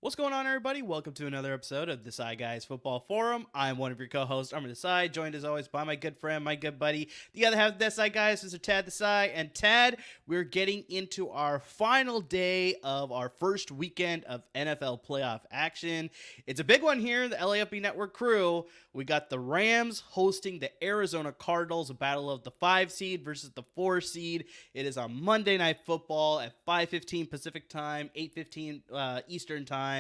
What's going on, everybody? Welcome to another episode of the Side Guys Football Forum. I'm one of your co-hosts, Armin Desai, joined as always by my good friend, my good buddy, the other half of the Side Guys, Mr. Tad Desai. And Tad, we're getting into our final day of our first weekend of NFL playoff action. It's a big one here, the LAFB Network crew. We got the Rams hosting the Arizona Cardinals, a battle of the 5 seed versus the 4 seed. It is on Monday Night Football at 5:15 Pacific Time, 8:15 Eastern Time.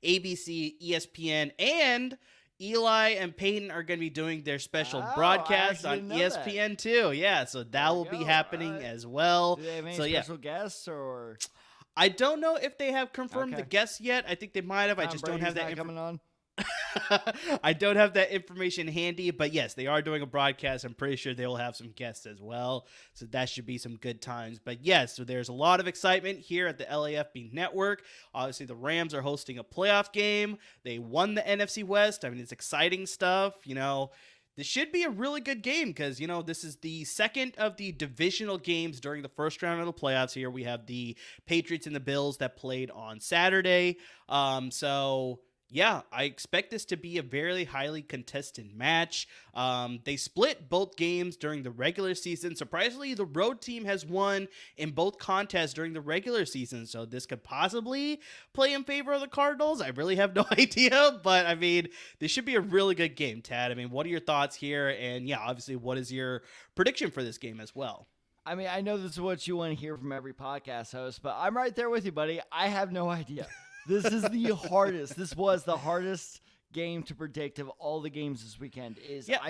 ABC, ESPN, and Eli and Peyton are going to be doing their special broadcast on ESPN too. Yeah, so that will be happening as well. Do they have any special guests or? I don't know if they have confirmed the guests yet. I think they might have. I just don't have that coming on. I don't have that information handy, but yes, they are doing a broadcast. I'm pretty sure they will have some guests as well, so that should be some good times. But yes, so there's a lot of excitement here at the LAFB Network. Obviously, the Rams are hosting a playoff game. They won the NFC West. I mean, it's exciting stuff. This should be a really good game because, this is the second of the divisional games during the first round of the playoffs here. We have the Patriots and the Bills that played on Saturday. Yeah, I expect this to be a very highly contested match. They split both games during the regular season. Surprisingly, the road team has won in both contests during the regular season, so this could possibly play in favor of the Cardinals. I really have no idea, but I mean, this should be a really good game, Tad. I mean, what are your thoughts here? And yeah, obviously, what is your prediction for this game as well? I mean, I know this is what you want to hear from every podcast host, but I'm right there with you, buddy. I have no idea. This is the hardest. This was the hardest game to predict of all the games this weekend.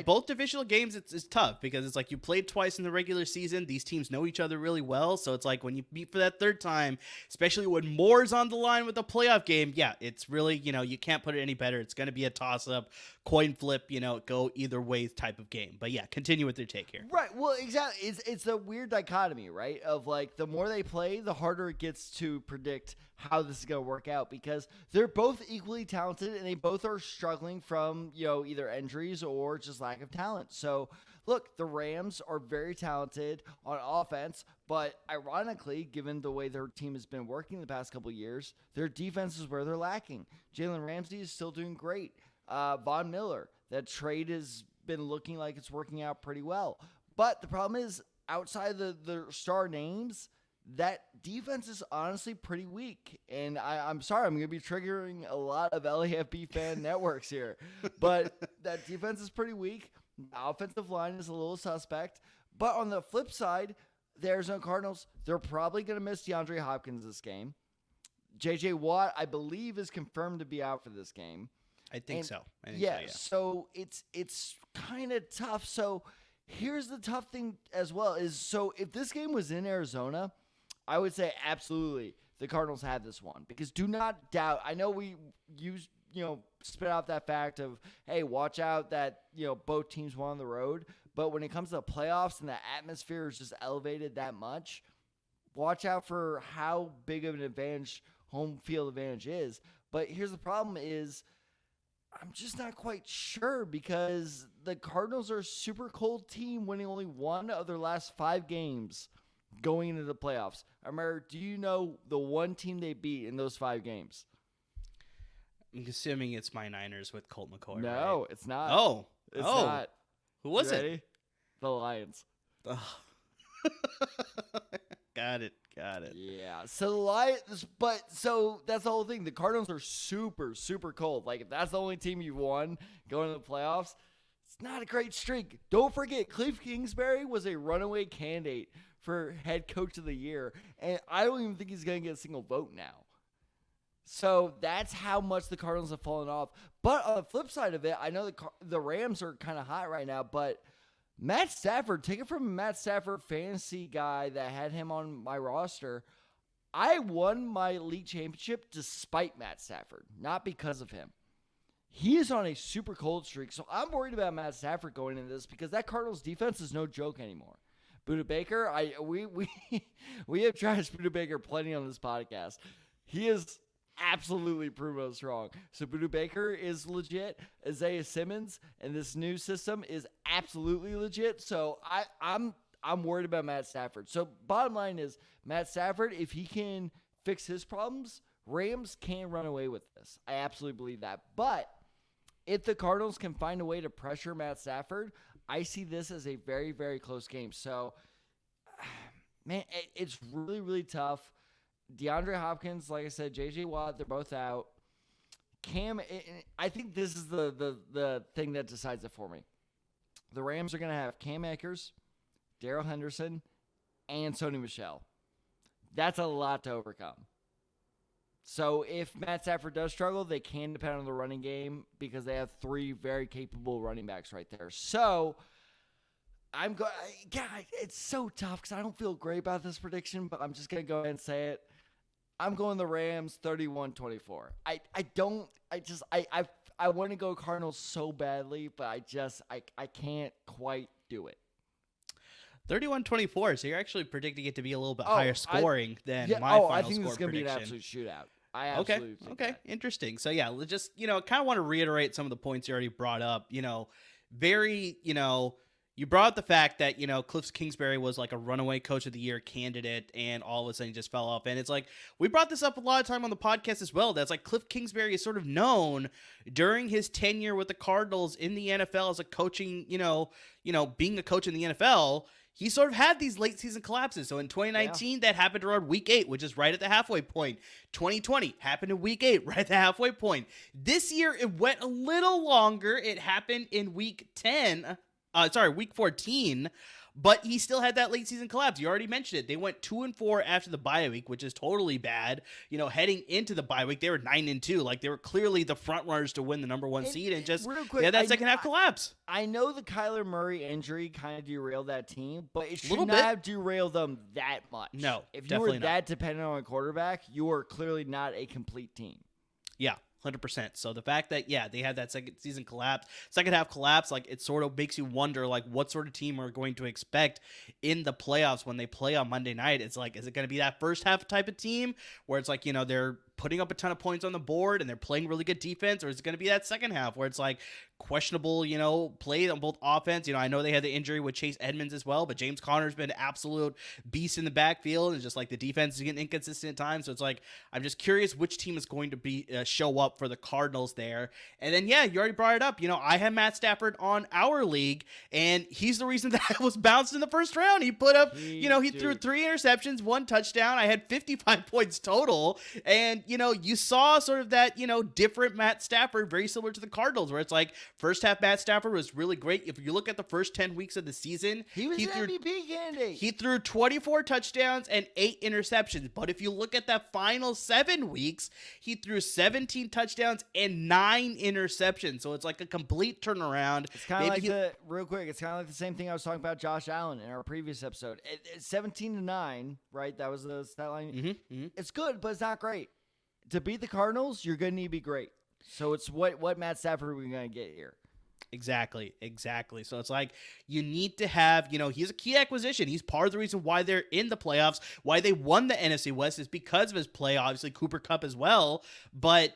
Both divisional games, it's tough because it's like you played twice in the regular season. These teams know each other really well. So it's like when you meet for that third time, especially when more's on the line with a playoff game, yeah, it's really, you can't put it any better. It's going to be a toss-up, coin flip, go either way type of game. But yeah, continue with your take here. Right. Well, exactly. It's a weird dichotomy, right? Of like the more they play, the harder it gets to predict how this is going to work out because they're both equally talented and they both are struggling from, either injuries or just lack of talent. So look, the Rams are very talented on offense, but ironically, given the way their team has been working the past couple of years, their defense is where they're lacking. Jalen Ramsey is still doing great. Von Miller, that trade has been looking like it's working out pretty well. But the problem is, outside of the star names, that defense is honestly pretty weak. And I'm sorry, I'm going to be triggering a lot of LAFB fan networks here. But that defense is pretty weak. The offensive line is a little suspect. But on the flip side, the Arizona Cardinals, they're probably going to miss DeAndre Hopkins this game. J.J. Watt, I believe, is confirmed to be out for this game. I think so. So it's kind of tough. So here's the tough thing as well is, so if this game was in Arizona, I would say absolutely the Cardinals had this one because do not doubt. I know we spit out that fact of, hey, watch out that, both teams won on the road. But when it comes to the playoffs and the atmosphere is just elevated that much, watch out for how big of an advantage home field advantage is. But here's the problem is I'm just not quite sure because the Cardinals are a super cold team winning only one of their last 5 games going into the playoffs. Amir, do you know the one team they beat in those 5 games? I'm assuming it's my Niners with Colt McCoy. No, right? It's not. Oh, it's not. Who was it? The Lions. Oh. Got it. Yeah. So the Lions, so that's the whole thing. The Cardinals are super, super cold. Like if that's the only team you've won going to the playoffs, it's not a great streak. Don't forget, Cliff Kingsbury was a runaway candidate for head coach of the year, and I don't even think he's going to get a single vote now. So that's how much the Cardinals have fallen off. But on the flip side of it, I know the Rams are kind of hot right now, but Matt Stafford, take it from a Matt Stafford fantasy guy that had him on my roster. I won my league championship despite Matt Stafford, not because of him. He is on a super cold streak, so I'm worried about Matt Stafford going into this because that Cardinals defense is no joke anymore. Buda Baker, we have trashed Buda Baker plenty on this podcast. He is absolutely proven us wrong. So Buda Baker is legit. Isaiah Simmons and this new system is absolutely legit. So I'm worried about Matt Stafford. So bottom line is Matt Stafford, if he can fix his problems, Rams can run away with this. I absolutely believe that. But if the Cardinals can find a way to pressure Matt Stafford, I see this as a very, very close game. So, man, it's really, really tough. DeAndre Hopkins, like I said, J.J. Watt, they're both out. Cam, I think this is the thing that decides it for me. The Rams are going to have Cam Akers, Darrell Henderson, and Sony Michel. That's a lot to overcome. So if Matt Stafford does struggle, they can depend on the running game because they have 3 very capable running backs right there. So I'm going. God, it's so tough because I don't feel great about this prediction, but I'm just going to go ahead and say it. I'm going the Rams 31-24. I want to go Cardinals so badly, but I can't quite do it. 31-24, so you're actually predicting it to be a little bit higher scoring than my final I think score this is going to be an prediction. absolute shootout. I absolutely think that. Interesting. So yeah, let's just, kind of want to reiterate some of the points you already brought up. You brought up the fact that, Cliff Kingsbury was like a runaway coach of the year candidate and all of a sudden he just fell off. And it's like, we brought this up a lot of time on the podcast as well. That's like Cliff Kingsbury is sort of known during his tenure with the Cardinals in the NFL as a coaching, being a coach in the NFL. He sort of had these late season collapses. So in 2019, that happened around week 8, which is right at the halfway point. 2020 happened in week 8, right at the halfway point. This year, it went a little longer. It happened in week 14. But he still had that late season collapse. You already mentioned it. They went 2-4 after the bye week, which is totally bad. Heading into the bye week, they were 9-2. Like, they were clearly the front runners to win the number 1 seed, and just real quick, they had that second half collapse. I know the Kyler Murray injury kind of derailed that team, but it should not have derailed them that much. No, if you were that dependent on a quarterback, you are clearly not a complete team. Yeah. 100%. So the fact that, they had that second half collapse, like it sort of makes you wonder, like what sort of team we're going to expect in the playoffs when they play on Monday night. It's like, is it going to be that first half type of team where it's like, they're putting up a ton of points on the board and they're playing really good defense, or is it going to be that second half where it's like questionable, play on both offense? I know they had the injury with Chase Edmonds as well, but James Conner's been an absolute beast in the backfield, and just like the defense is getting inconsistent at times. So it's like, I'm just curious which team is going to be show up for the Cardinals there. And then, you already brought it up. I had Matt Stafford on our league, and he's the reason that I was bounced in the first round. He put up, he threw 3 interceptions, 1 touchdown. I had 55 points total, and you saw sort of that, different Matt Stafford, very similar to the Cardinals, where it's like first half Matt Stafford was really great. If you look at the first 10 weeks of the season, he was an MVP candidate. He threw 24 touchdowns and 8 interceptions. But if you look at that final 7 weeks, he threw 17 touchdowns and 9 interceptions. So it's like a complete turnaround. It's kind of like real quick, it's kind of like the same thing I was talking about Josh Allen in our previous episode. 17-9, right? That was the stat line. Mm-hmm. It's good, but it's not great. To beat the Cardinals, you're going to need to be great. So it's what Matt Stafford are we going to get here? Exactly. So it's like you need to have, he's a key acquisition. He's part of the reason why they're in the playoffs, why they won the NFC West is because of his play, obviously Cooper Kupp as well. But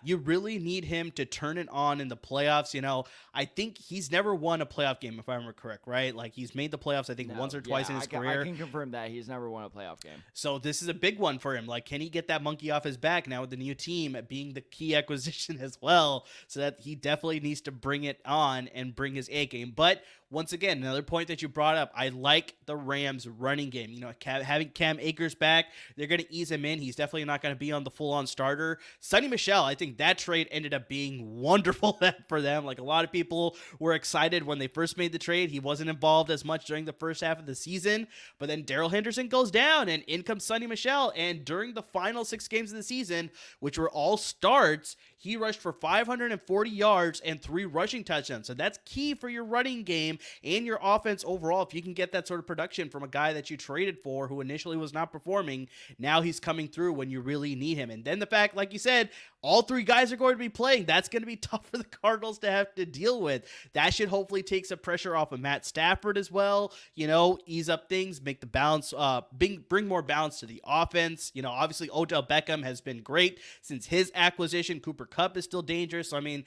you really need him to turn it on in the playoffs. I think he's never won a playoff game, if I remember correct, right? Like he's made the playoffs, I think, once or twice in his career. I can confirm that he's never won a playoff game. So this is a big one for him. Like, can he get that monkey off his back now with the new team being the key acquisition as well? So that he definitely needs to bring it on and bring his A game. But once again, another point that you brought up, I like the Rams running game. Having Cam Akers back, they're going to ease him in. He's definitely not going to be on the full-on starter. Sony Michel, I think that trade ended up being wonderful for them. Like, a lot of people were excited when they first made the trade. He wasn't involved as much during the first half of the season, but then Darrell Henderson goes down, and in comes Sony Michel, and during the final 6 games of the season, which were all starts, he rushed for 540 yards and 3 rushing touchdowns. So that's key for your running game and your offense overall. If you can get that sort of production from a guy that you traded for who initially was not performing, now he's coming through when you really need him. And then the fact, like you said, all 3 guys are going to be playing. That's going to be tough for the Cardinals to have to deal with. That should hopefully take some pressure off of Matt Stafford as well. Ease up things, make the balance, bring more balance to the offense. Obviously Odell Beckham has been great since his acquisition. Cooper Kupp is still dangerous. So, I mean,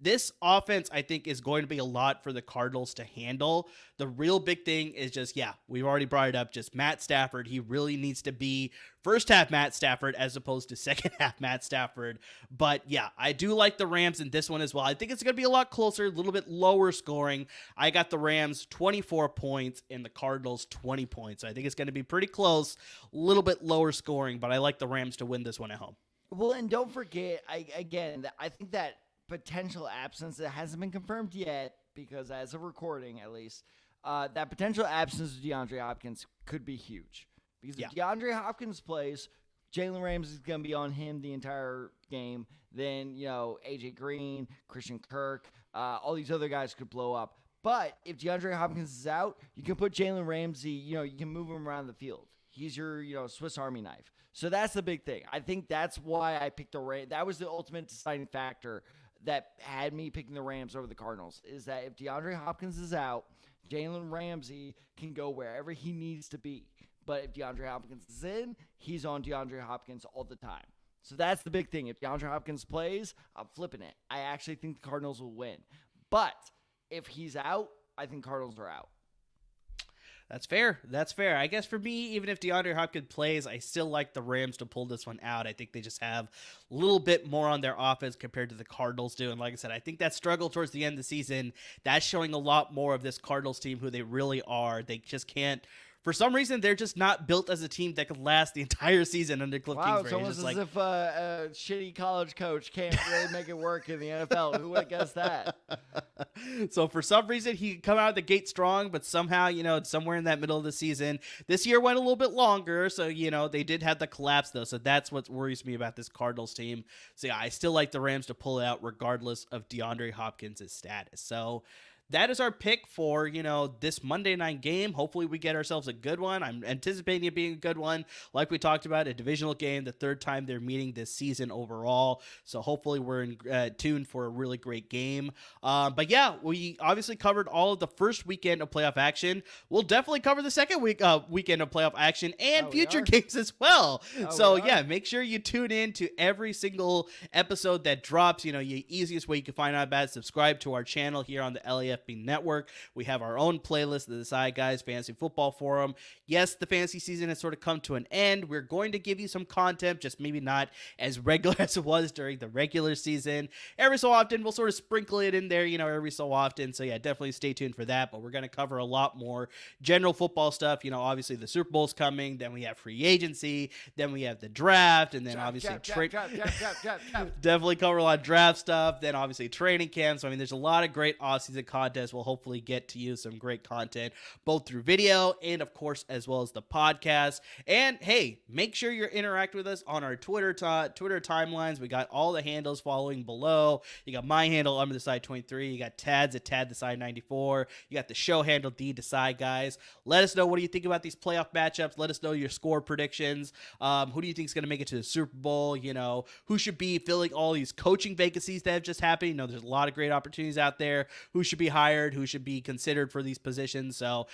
this offense, I think, is going to be a lot for the Cardinals to handle. The real big thing is just, we've already brought it up, just Matt Stafford. He really needs to be first half Matt Stafford as opposed to second half Matt Stafford. But I do like the Rams in this one as well. I think it's going to be a lot closer, a little bit lower scoring. I got the Rams 24 points and the Cardinals 20 points. So I think it's going to be pretty close, a little bit lower scoring, but I like the Rams to win this one at home. Well, and don't forget, I think that potential absence that hasn't been confirmed yet, because as of recording at least, that potential absence of DeAndre Hopkins could be huge. Because if DeAndre Hopkins plays, Jalen Ramsey is going to be on him the entire game. Then, AJ Green, Christian Kirk, all these other guys could blow up. But if DeAndre Hopkins is out, you can put Jalen Ramsey, you can move him around the field. He's your, Swiss Army knife. So that's the big thing. I think that's why I picked the Rams. That was the ultimate deciding factor that had me picking the Rams over the Cardinals, is that if DeAndre Hopkins is out, Jalen Ramsey can go wherever he needs to be. But if DeAndre Hopkins is in, he's on DeAndre Hopkins all the time. So that's the big thing. If DeAndre Hopkins plays, I'm flipping it. I actually think the Cardinals will win. But if he's out, I think Cardinals are out. That's fair. That's fair. I guess for me, even if DeAndre Hopkins plays, I still like the Rams to pull this one out. I think they just have a little bit more on their offense compared to the Cardinals do. And like I said, I think that struggle towards the end of the season, that's showing a lot more of this Cardinals team, who they really are. They just can't. For some reason, they're just not built as a team that could last the entire season under Cliff Kingsbury. It's almost as if a shitty college coach can't really make it work in the NFL. Who would have guessed that? So for some reason, he could come out of the gate strong, but somehow, somewhere in that middle of the season, this year went a little bit longer. So, they did have the collapse, though. So that's what worries me about this Cardinals team. So, I still like the Rams to pull it out regardless of DeAndre Hopkins' status. So that is our pick for, this Monday night game. Hopefully we get ourselves a good one. I'm anticipating it being a good one. Like we talked about, a divisional game, the third time they're meeting this season overall. So hopefully we're in tune for a really great game. But we obviously covered all of the first weekend of playoff action. We'll definitely cover the second weekend of playoff action and future games as well. Make sure you tune in to every single episode that drops. The easiest way you can find out about it, subscribe to our channel here on the LAFB Network. We have our own playlist, the Side Guys Fantasy Football Forum. Yes, the fantasy season has sort of come to an end. We're going to give you some content, just maybe not as regular as it was during the regular season. Every so often, we'll sort of sprinkle it in there, every so often. So definitely stay tuned for that. But we're going to cover a lot more general football stuff. Obviously the Super Bowl's coming. Then we have free agency. Then we have the draft. And then definitely cover a lot of draft stuff. Then obviously training camps. There's a lot of great off-season content. We'll hopefully get to you some great content both through video and of course as well as the podcast. And hey, make sure you're interacting with us on our Twitter timelines. We got all the handles following below. You got my handle, I'm the side 23. You got Tad's at Tad the side 94. You got the show handle, D Decide Guys. Let us know, what do you think about these playoff matchups? Let us know your score predictions. Who do you think is going to make it to the Super Bowl? Who should be filling all these coaching vacancies that have just happened? There's a lot of great opportunities out there. Who should be hired, who should be considered for these positions. So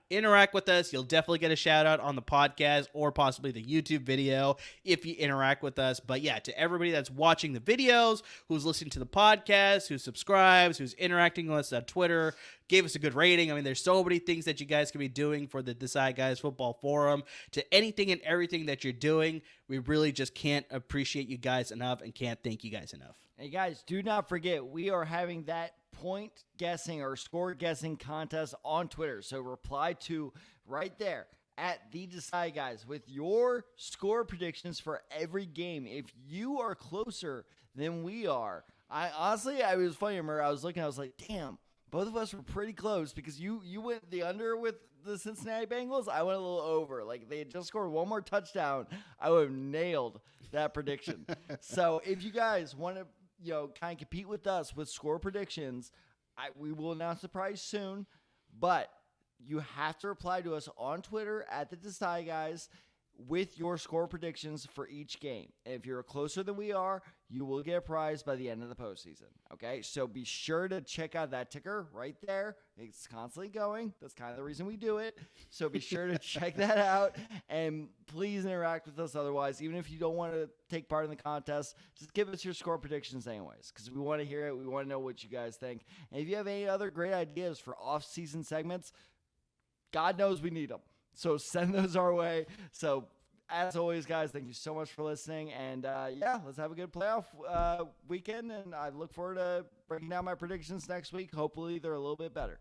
interact with us. You'll definitely get a shout out on the podcast or possibly the YouTube video if you interact with us. But to everybody that's watching the videos, who's listening to the podcast, who subscribes, who's interacting with us on Twitter, gave us a good rating. There's so many things that you guys can be doing for the Decide Guys Football Forum. To anything and everything that you're doing, we really just can't appreciate you guys enough and can't thank you guys enough. Hey guys, do not forget, we are having that point guessing or score guessing contest on Twitter. So reply to right there at the Decide Guys with your score predictions for every game. If you are closer than we are, it was funny. Remember, I was looking, I was like, damn, both of us were pretty close, because you went the under with the Cincinnati Bengals. I went a little over. Like, they had just scored one more touchdown, I would have nailed that prediction. So if you guys want to kind of compete with us with score predictions, we will announce the prize soon, but you have to reply to us on Twitter at the Decide Guys with your score predictions for each game. And if you're closer than we are, you will get a prize by the end of the postseason. Okay, so be sure to check out that ticker right there. It's constantly going. That's kind of the reason we do it. So be sure to check that out, and please interact with us otherwise. Even if you don't want to take part in the contest, just give us your score predictions anyways, because we want to hear it. We want to know what you guys think. And if you have any other great ideas for off-season segments, God knows we need them. So send those our way. So as always, guys, thank you so much for listening. And let's have a good playoff weekend. And I look forward to breaking down my predictions next week. Hopefully they're a little bit better.